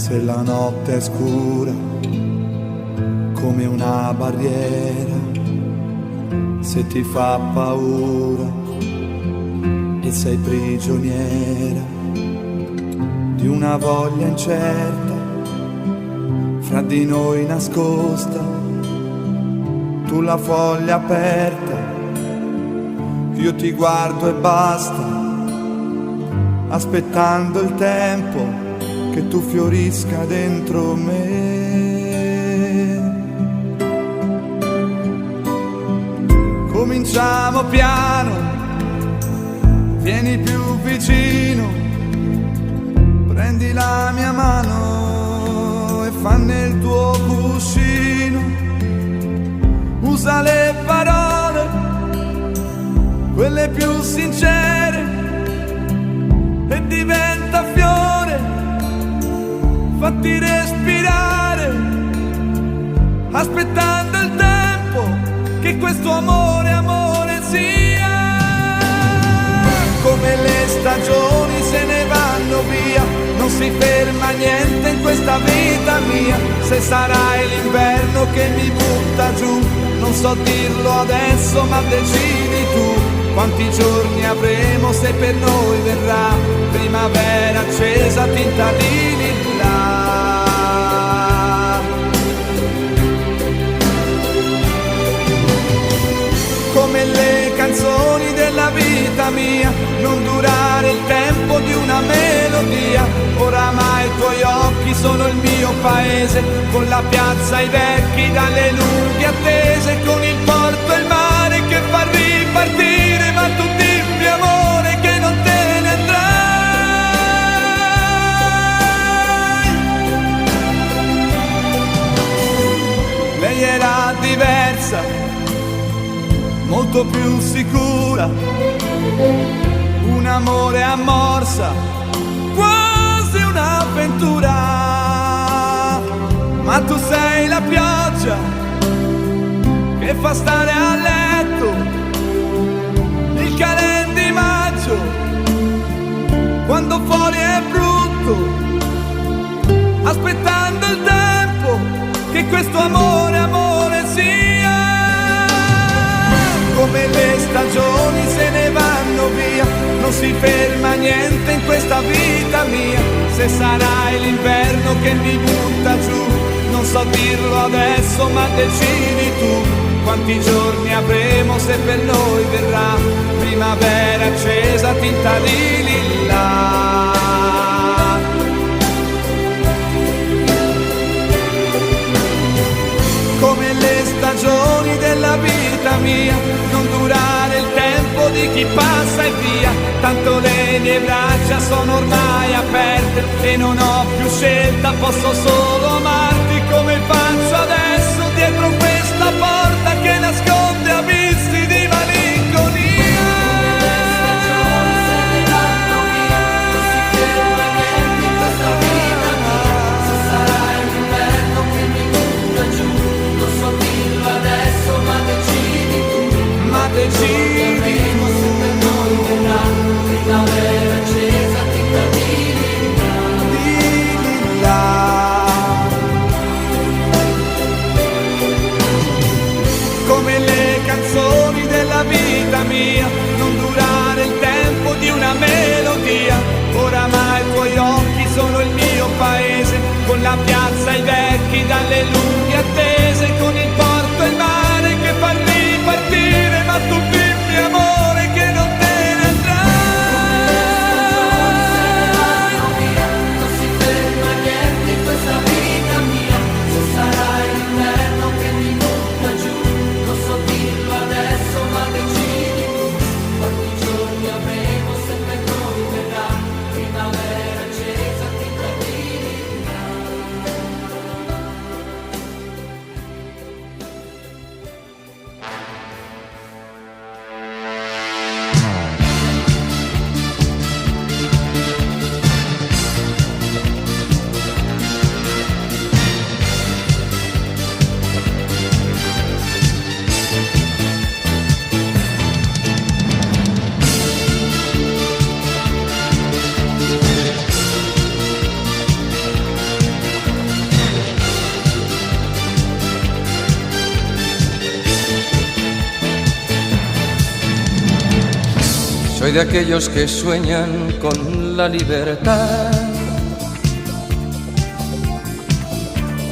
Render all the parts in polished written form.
Se la notte è scura come una barriera, se ti fa paura e sei prigioniera di una voglia incerta, fra di noi nascosta, tu la foglia aperta, io ti guardo e basta, aspettando il tempo che tu fiorisca dentro me. Cominciamo piano, vieni più vicino, prendi la mia mano e fa nel tuo cuscino. Usa le parole, quelle più sincere, e diventa fiore. Fatti respirare, aspettando il tempo che questo amore, amore sia. Come le stagioni se ne vanno via, non si ferma niente in questa vita mia. Se sarai l'inverno che mi butta giù, non so dirlo adesso ma decidi tu. Quanti giorni avremo se per noi verrà primavera accesa tinta di lilla. Come le canzoni della vita mia, non durare il tempo di una melodia. Oramai i tuoi occhi sono il mio paese, con la piazza ai vecchi dalle lunghe attese, con il porto e il mare che fa ripartire, ma tu dimmi amore che non te ne andrai. Lei era diversa, molto più sicura, un amore a morsa, quasi un'avventura. Ma tu sei la pioggia che fa stare a letto il calen di maggio, quando fuori è brutto, aspettando il tempo che questo amore, amore sia. Come le stagioni se ne vanno via, non si ferma niente in questa vita mia. Se sarai l'inverno che mi butta giù, non so dirlo adesso ma decidi tu. Quanti giorni avremo se per noi verrà primavera accesa tinta di lilla. Come le stagioni della vita mia, non durare il tempo di chi passa e via. Tanto le mie braccia sono ormai aperte e non ho più scelta, posso solo amarti come faccio adesso, dietro questa porta che nasconde abissi di malinconia. Decidi tu, primavera accesa tinta di lilla. Come le canzoni della vita mia, non durare il tempo di una melodia. Oramai i tuoi occhi sono il mio paese, con la piazza ai vecchi dalle lunghe attese, con il porto e il mare che fa ripartire, ma tu dimmi Soy de aquellos que sueñan con la libertad,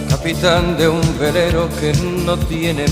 capitán de un velero que no tiene